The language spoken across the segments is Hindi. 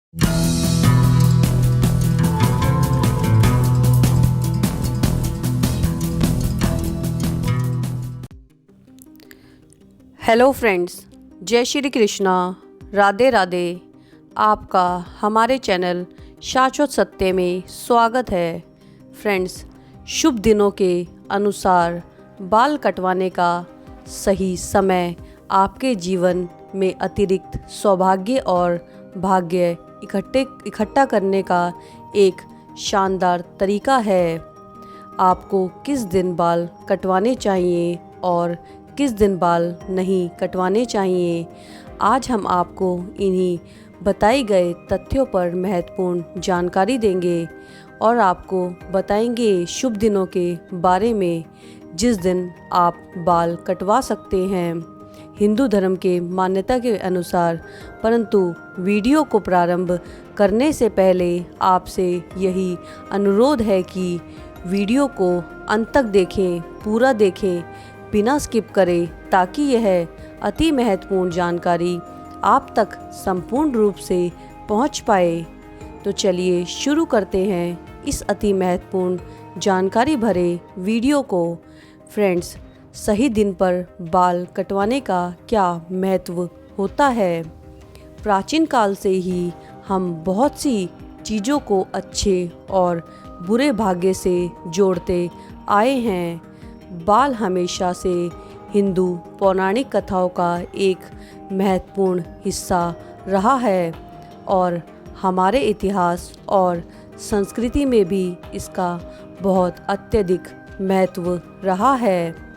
हेलो फ्रेंड्स, जय श्री कृष्णा, राधे राधे। आपका हमारे चैनल शाश्वत सत्य में स्वागत है। फ्रेंड्स, शुभ दिनों के अनुसार बाल कटवाने का सही समय आपके जीवन में अतिरिक्त सौभाग्य और भाग्य इकट्ठा करने का एक शानदार तरीका है। आपको किस दिन बाल कटवाने चाहिए और किस दिन बाल नहीं कटवाने चाहिए, आज हम आपको इन्हीं बताए गए तथ्यों पर महत्वपूर्ण जानकारी देंगे और आपको बताएंगे शुभ दिनों के बारे में जिस दिन आप बाल कटवा सकते हैं हिंदू धर्म के मान्यता के अनुसार। परंतु वीडियो को प्रारंभ करने से पहले आपसे यही अनुरोध है कि वीडियो को अंत तक देखें, पूरा देखें, बिना स्किप करें, ताकि यह अति महत्वपूर्ण जानकारी आप तक संपूर्ण रूप से पहुंच पाए। तो चलिए शुरू करते हैं इस अति महत्वपूर्ण जानकारी भरे वीडियो को। फ्रेंड्स, सही दिन पर बाल कटवाने का क्या महत्व होता है? प्राचीन काल से ही हम बहुत सी चीज़ों को अच्छे और बुरे भाग्य से जोड़ते आए हैं। बाल हमेशा से हिंदू पौराणिक कथाओं का एक महत्वपूर्ण हिस्सा रहा है और हमारे इतिहास और संस्कृति में भी इसका बहुत अत्यधिक महत्व रहा है।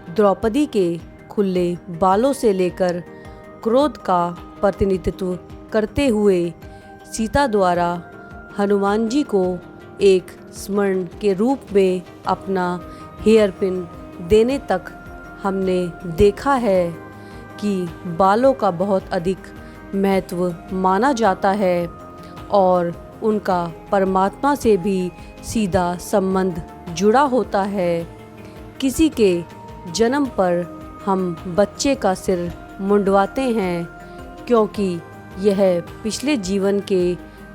द्रौपदी के खुले बालों से लेकर क्रोध का प्रतिनिधित्व करते हुए सीता द्वारा हनुमान जी को एक स्मरण के रूप में अपना हेयर पिन देने तक हमने देखा है कि बालों का बहुत अधिक महत्व माना जाता है और उनका परमात्मा से भी सीधा संबंध जुड़ा होता है। किसी के जन्म पर हम बच्चे का सिर मुंडवाते हैं क्योंकि यह पिछले जीवन के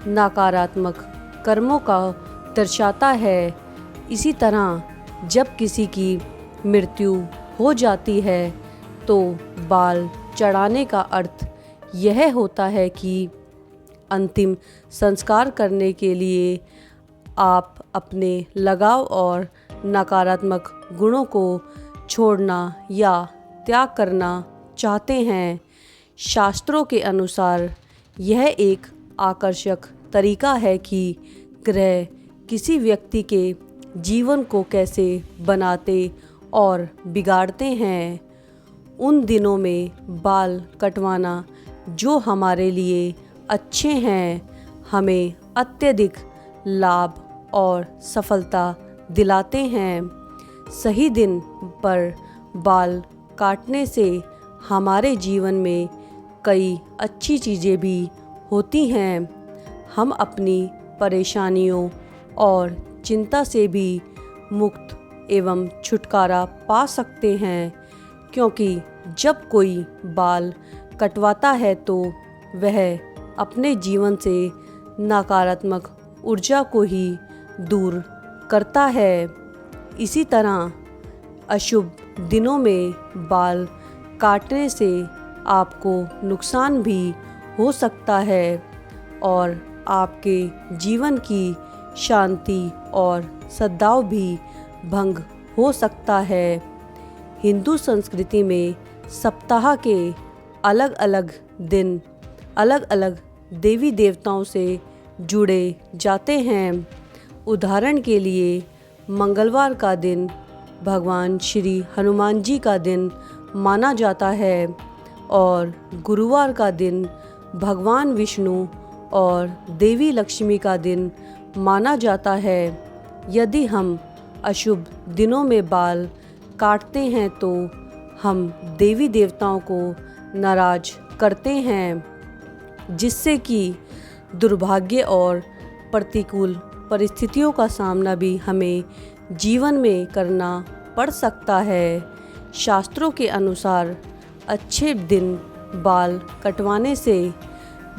नकारात्मक कर्मों का दर्शाता है। इसी तरह जब किसी की मृत्यु हो जाती है तो बाल चढ़ाने का अर्थ यह होता है कि अंतिम संस्कार करने के लिए आप अपने लगाव और नकारात्मक गुणों को छोड़ना या त्याग करना चाहते हैं। शास्त्रों के अनुसार यह एक आकर्षक तरीका है कि ग्रह किसी व्यक्ति के जीवन को कैसे बनाते और बिगाड़ते हैं। उन दिनों में बाल कटवाना जो हमारे लिए अच्छे हैं, हमें अत्यधिक लाभ और सफलता दिलाते हैं। सही दिन पर बाल काटने से हमारे जीवन में कई अच्छी चीज़ें भी होती हैं। हम अपनी परेशानियों और चिंता से भी मुक्त एवं छुटकारा पा सकते हैं, क्योंकि जब कोई बाल कटवाता है तो वह अपने जीवन से नकारात्मक ऊर्जा को ही दूर करता है। इसी तरह अशुभ दिनों में बाल काटने से आपको नुकसान भी हो सकता है और आपके जीवन की शांति और सद्भाव भी भंग हो सकता है। हिंदू संस्कृति में सप्ताह के अलग अलग दिन अलग अलग देवी देवताओं से जुड़े जाते हैं। उदाहरण के लिए मंगलवार का दिन भगवान श्री हनुमान जी का दिन माना जाता है और गुरुवार का दिन भगवान विष्णु और देवी लक्ष्मी का दिन माना जाता है। यदि हम अशुभ दिनों में बाल काटते हैं तो हम देवी देवताओं को नाराज करते हैं, जिससे कि दुर्भाग्य और प्रतिकूल परिस्थितियों का सामना भी हमें जीवन में करना पड़ सकता है। शास्त्रों के अनुसार अच्छे दिन बाल कटवाने से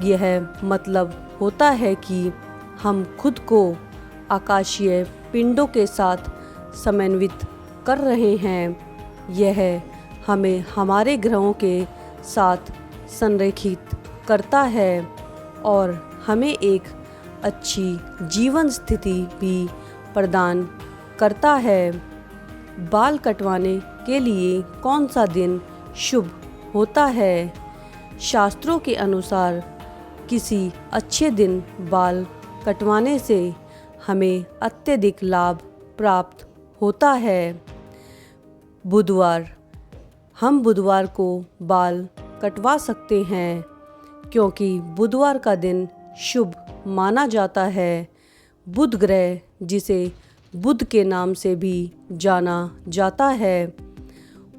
यह मतलब होता है कि हम खुद को आकाशीय पिंडों के साथ समन्वित कर रहे हैं। यह हमें हमारे ग्रहों के साथ संरेखित करता है और हमें एक अच्छी जीवन स्थिति भी प्रदान करता है। बाल कटवाने के लिए कौन सा दिन शुभ होता है? शास्त्रों के अनुसार किसी अच्छे दिन बाल कटवाने से हमें अत्यधिक लाभ प्राप्त होता है। बुधवार, हम बुधवार को बाल कटवा सकते हैं क्योंकि बुधवार का दिन शुभ माना जाता है। बुध ग्रह, जिसे बुध के नाम से भी जाना जाता है,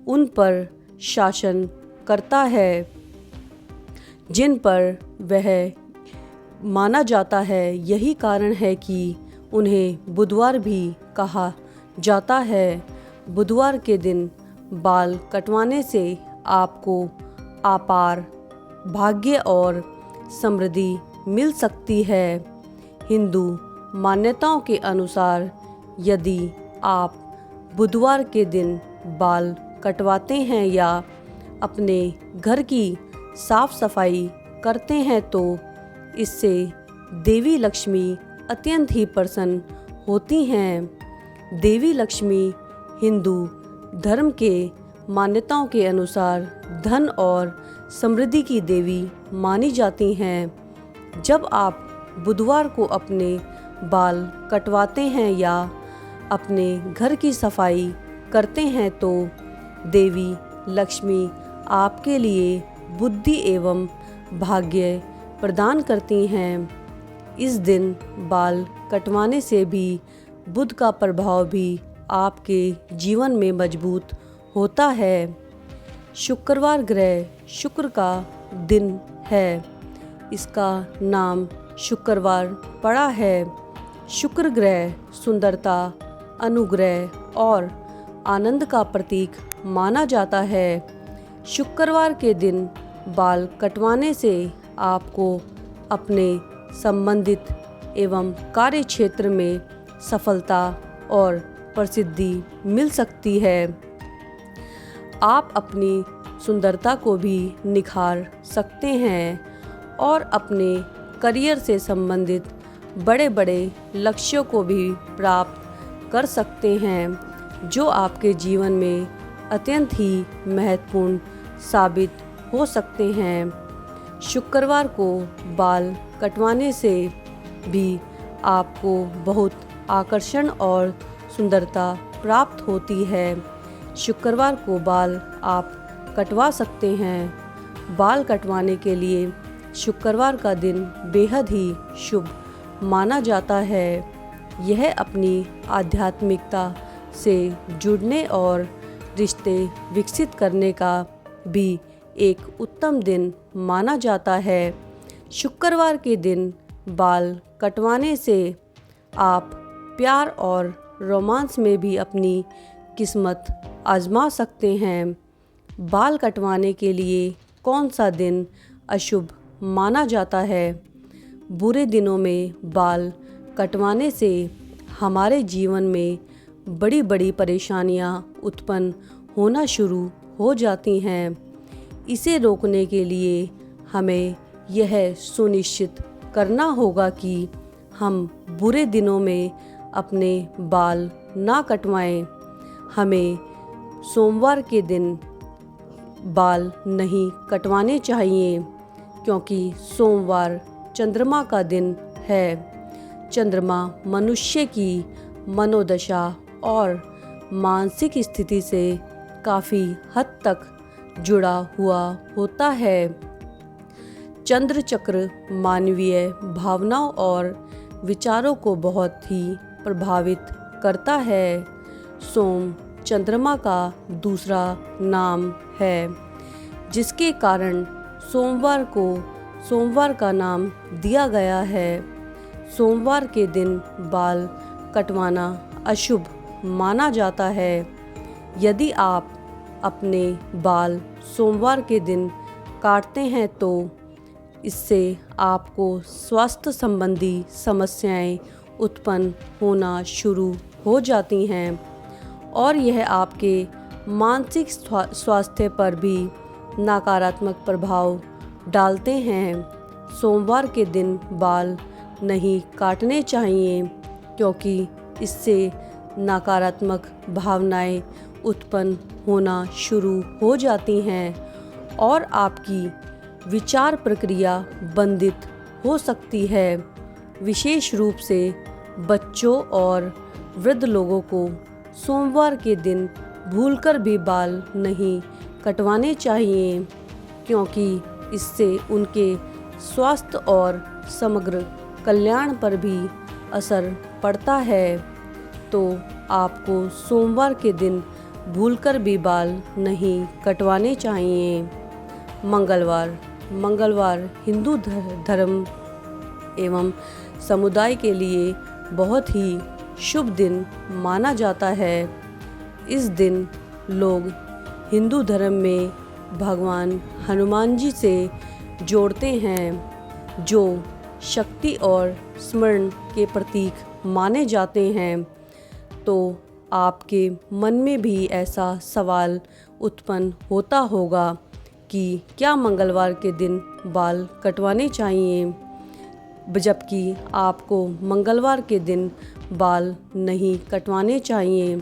उन पर शासन करता है, जिन पर वह माना जाता है। यही कारण है कि उन्हें बुधवार भी कहा जाता है। बुधवार के दिन बाल कटवाने से आपको अपार भाग्य और समृद्धि मिल सकती है। हिंदू मान्यताओं के अनुसार यदि आप बुधवार के दिन बाल कटवाते हैं या अपने घर की साफ सफाई करते हैं तो इससे देवी लक्ष्मी अत्यंत ही प्रसन्न होती हैं। देवी लक्ष्मी हिंदू धर्म के मान्यताओं के अनुसार धन और समृद्धि की देवी मानी जाती हैं। जब आप बुधवार को अपने बाल कटवाते हैं या अपने घर की सफाई करते हैं तो देवी लक्ष्मी आपके लिए बुद्धि एवं भाग्य प्रदान करती हैं। इस दिन बाल कटवाने से भी बुध का प्रभाव भी आपके जीवन में मजबूत होता है। शुक्रवार ग्रह शुक्र का दिन है, इसका नाम शुक्रवार पड़ा है। शुक्र ग्रह सुंदरता, अनुग्रह और आनंद का प्रतीक माना जाता है। शुक्रवार के दिन बाल कटवाने से आपको अपने संबंधित एवं कार्य क्षेत्र में सफलता और प्रसिद्धि मिल सकती है। आप अपनी सुंदरता को भी निखार सकते हैं और अपने करियर से संबंधित बड़े बड़े लक्ष्यों को भी प्राप्त कर सकते हैं, जो आपके जीवन में अत्यंत ही महत्वपूर्ण साबित हो सकते हैं। शुक्रवार को बाल कटवाने से भी आपको बहुत आकर्षण और सुंदरता प्राप्त होती है। शुक्रवार को बाल आप कटवा सकते हैं। बाल कटवाने के लिए शुक्रवार का दिन बेहद ही शुभ माना जाता है। यह अपनी आध्यात्मिकता से जुड़ने और रिश्ते विकसित करने का भी एक उत्तम दिन माना जाता है। शुक्रवार के दिन बाल कटवाने से आप प्यार और रोमांस में भी अपनी किस्मत आजमा सकते हैं। बाल कटवाने के लिए कौन सा दिन अशुभ माना जाता है? बुरे दिनों में बाल कटवाने से हमारे जीवन में बड़ी बड़ी परेशानियां उत्पन्न होना शुरू हो जाती हैं। इसे रोकने के लिए हमें यह सुनिश्चित करना होगा कि हम बुरे दिनों में अपने बाल ना कटवाएं। हमें सोमवार के दिन बाल नहीं कटवाने चाहिए क्योंकि सोमवार चंद्रमा का दिन है। चंद्रमा मनुष्य की मनोदशा और मानसिक स्थिति से काफ़ी हद तक जुड़ा हुआ होता है। चंद्र चक्र मानवीय भावनाओं और विचारों को बहुत ही प्रभावित करता है। सोम चंद्रमा का दूसरा नाम है, जिसके कारण सोमवार को सोमवार का नाम दिया गया है। सोमवार के दिन बाल कटवाना अशुभ माना जाता है। यदि आप अपने बाल सोमवार के दिन काटते हैं तो इससे आपको स्वास्थ्य संबंधी समस्याएं उत्पन्न होना शुरू हो जाती हैं और यह आपके मानसिक स्वास्थ्य पर भी नकारात्मक प्रभाव डालते हैं। सोमवार के दिन बाल नहीं काटने चाहिए क्योंकि इससे नकारात्मक भावनाएं उत्पन्न होना शुरू हो जाती हैं और आपकी विचार प्रक्रिया बाधित हो सकती है। विशेष रूप से बच्चों और वृद्ध लोगों को सोमवार के दिन भूलकर भी बाल नहीं कटवाने चाहिए क्योंकि इससे उनके स्वास्थ्य और समग्र कल्याण पर भी असर पड़ता है। तो आपको सोमवार के दिन भूलकर भी बाल नहीं कटवाने चाहिए। मंगलवार हिंदू धर्म एवं समुदाय के लिए बहुत ही शुभ दिन माना जाता है। इस दिन लोग हिंदू धर्म में भगवान हनुमान जी से जोड़ते हैं जो शक्ति और स्मरण के प्रतीक माने जाते हैं। तो आपके मन में भी ऐसा सवाल उत्पन्न होता होगा कि क्या मंगलवार के दिन बाल कटवाने चाहिए, जबकि आपको मंगलवार के दिन बाल नहीं कटवाने चाहिए।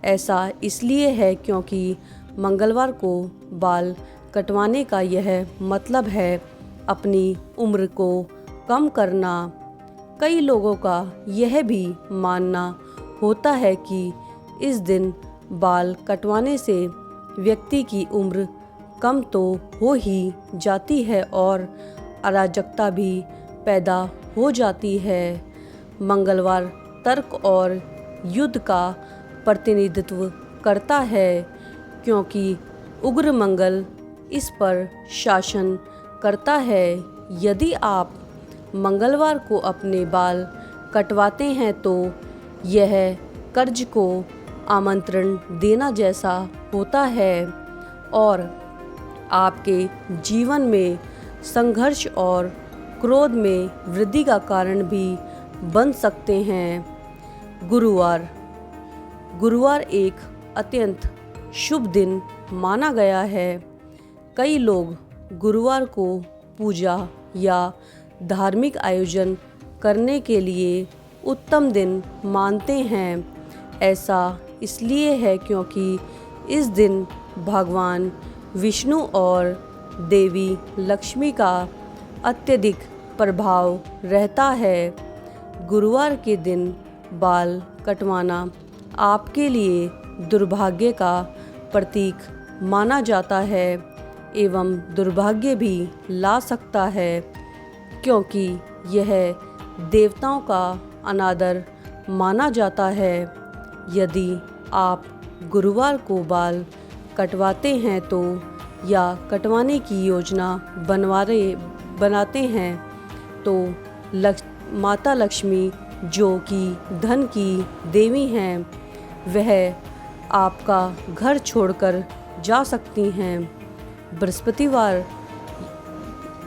ऐसा इसलिए है क्योंकि मंगलवार को बाल कटवाने का यह मतलब है अपनी उम्र को कम करना। कई लोगों का यह भी मानना होता है कि इस दिन बाल कटवाने से व्यक्ति की उम्र कम तो हो ही जाती है और अराजकता भी पैदा हो जाती है। मंगलवार तर्क और युद्ध का प्रतिनिधित्व करता है क्योंकि उग्र मंगल इस पर शासन करता है। यदि आप मंगलवार को अपने बाल कटवाते हैं तो यह कर्ज को आमंत्रण देना जैसा होता है और आपके जीवन में संघर्ष और क्रोध में वृद्धि का कारण भी बन सकते हैं। गुरुवार एक अत्यंत शुभ दिन माना गया है। कई लोग गुरुवार को पूजा या धार्मिक आयोजन करने के लिए उत्तम दिन मानते हैं। ऐसा इसलिए है क्योंकि इस दिन भगवान विष्णु और देवी लक्ष्मी का अत्यधिक प्रभाव रहता है। गुरुवार के दिन बाल कटवाना आपके लिए दुर्भाग्य का प्रतीक माना जाता है एवं दुर्भाग्य भी ला सकता है क्योंकि यह देवताओं का अनादर माना जाता है। यदि आप गुरुवार को बाल कटवाते हैं तो या कटवाने की योजना बनाते हैं तो माता लक्ष्मी जो कि धन की देवी हैं वह आपका घर छोड़कर जा सकती हैं। बृहस्पतिवार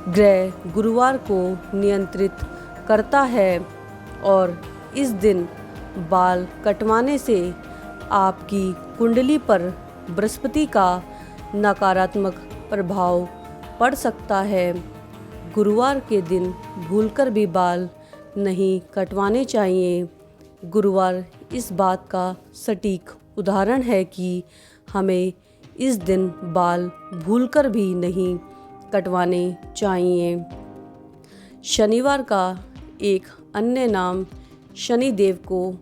ग्रह गुरुवार को नियंत्रित करता है और इस दिन बाल कटवाने से आपकी कुंडली पर बृहस्पति का नकारात्मक प्रभाव पड़ सकता है। गुरुवार के दिन भूलकर भी बाल नहीं कटवाने चाहिए। गुरुवार इस बात का सटीक उदाहरण है कि हमें इस दिन बाल भूलकर भी नहीं कटवाने चाहिए। शनिवार का एक अन्य नाम शनिदेव को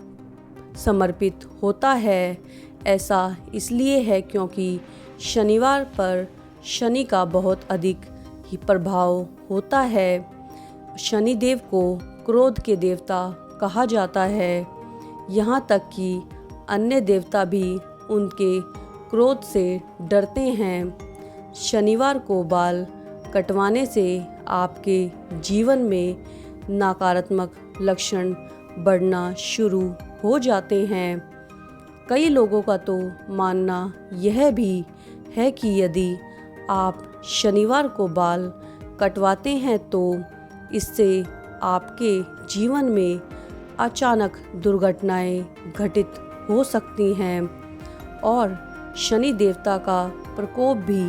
समर्पित होता है। ऐसा इसलिए है क्योंकि शनिवार पर शनि का बहुत अधिक ही प्रभाव होता है। शनिदेव को क्रोध के देवता कहा जाता है। यहाँ तक कि अन्य देवता भी उनके क्रोध से डरते हैं। शनिवार को बाल कटवाने से आपके जीवन में नकारात्मक लक्षण बढ़ना शुरू हो जाते हैं। कई लोगों का तो मानना यह भी है कि यदि आप शनिवार को बाल कटवाते हैं तो इससे आपके जीवन में अचानक दुर्घटनाएं घटित हो सकती हैं और शनि देवता का प्रकोप भी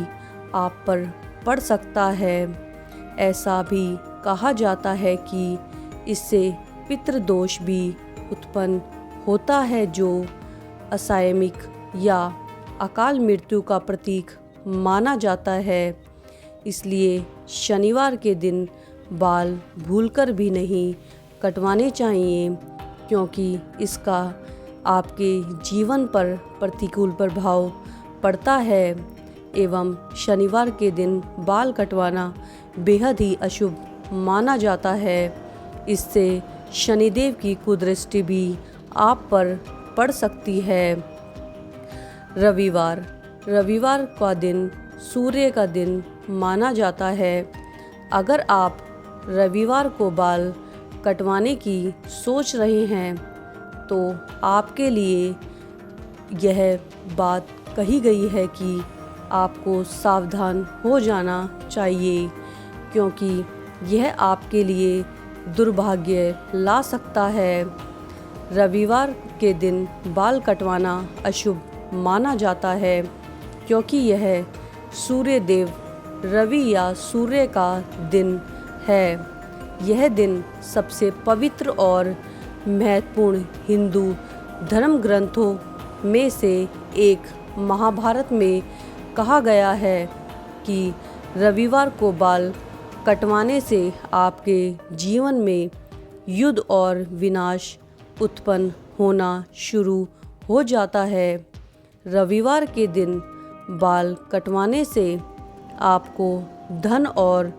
आप पर पड़ सकता है। ऐसा भी कहा जाता है कि इससे पितृदोष भी उत्पन्न होता है जो असामयिक या अकाल मृत्यु का प्रतीक माना जाता है। इसलिए शनिवार के दिन बाल भूलकर भी नहीं कटवाने चाहिए, क्योंकि इसका आपके जीवन पर प्रतिकूल प्रभाव पड़ता है एवं शनिवार के दिन बाल कटवाना बेहद ही अशुभ माना जाता है। इससे शनिदेव की कुदृष्टि भी आप पर पड़ सकती है। रविवार का दिन सूर्य का दिन माना जाता है। अगर आप रविवार को बाल कटवाने की सोच रहे हैं तो आपके लिए यह बात कही गई है कि आपको सावधान हो जाना चाहिए, क्योंकि यह आपके लिए दुर्भाग्य ला सकता है। रविवार के दिन बाल कटवाना अशुभ माना जाता है, क्योंकि यह सूर्य देव रवि या सूर्य का दिन है। यह दिन सबसे पवित्र और महत्वपूर्ण हिंदू धर्म ग्रंथों में से एक महाभारत में कहा गया है कि रविवार को बाल कटवाने से आपके जीवन में युद्ध और विनाश उत्पन्न होना शुरू हो जाता है। रविवार के दिन बाल कटवाने से आपको धन और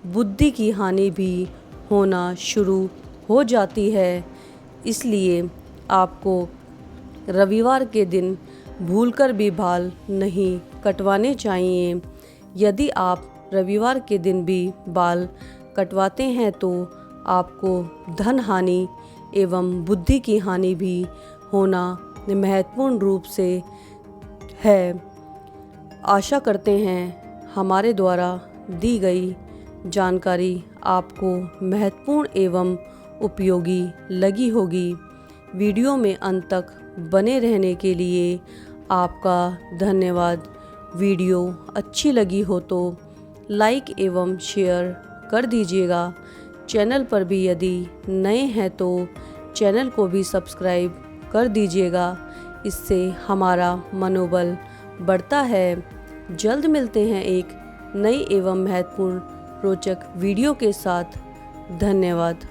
बुद्धि की हानि भी होना शुरू हो जाती है। इसलिए आपको रविवार के दिन भूलकर भी बाल नहीं कटवाने चाहिए। यदि आप रविवार के दिन भी बाल कटवाते हैं तो आपको धन हानि एवं बुद्धि की हानि भी होना महत्वपूर्ण रूप से है। आशा करते हैं हमारे द्वारा दी गई जानकारी आपको महत्वपूर्ण एवं उपयोगी लगी होगी। वीडियो में अंत तक बने रहने के लिए आपका धन्यवाद। वीडियो अच्छी लगी हो तो लाइक एवं शेयर कर दीजिएगा। चैनल पर भी यदि नए हैं तो चैनल को भी सब्सक्राइब कर दीजिएगा। इससे हमारा मनोबल बढ़ता है। जल्द मिलते हैं एक नई एवं महत्वपूर्ण रोचक वीडियो के साथ। धन्यवाद।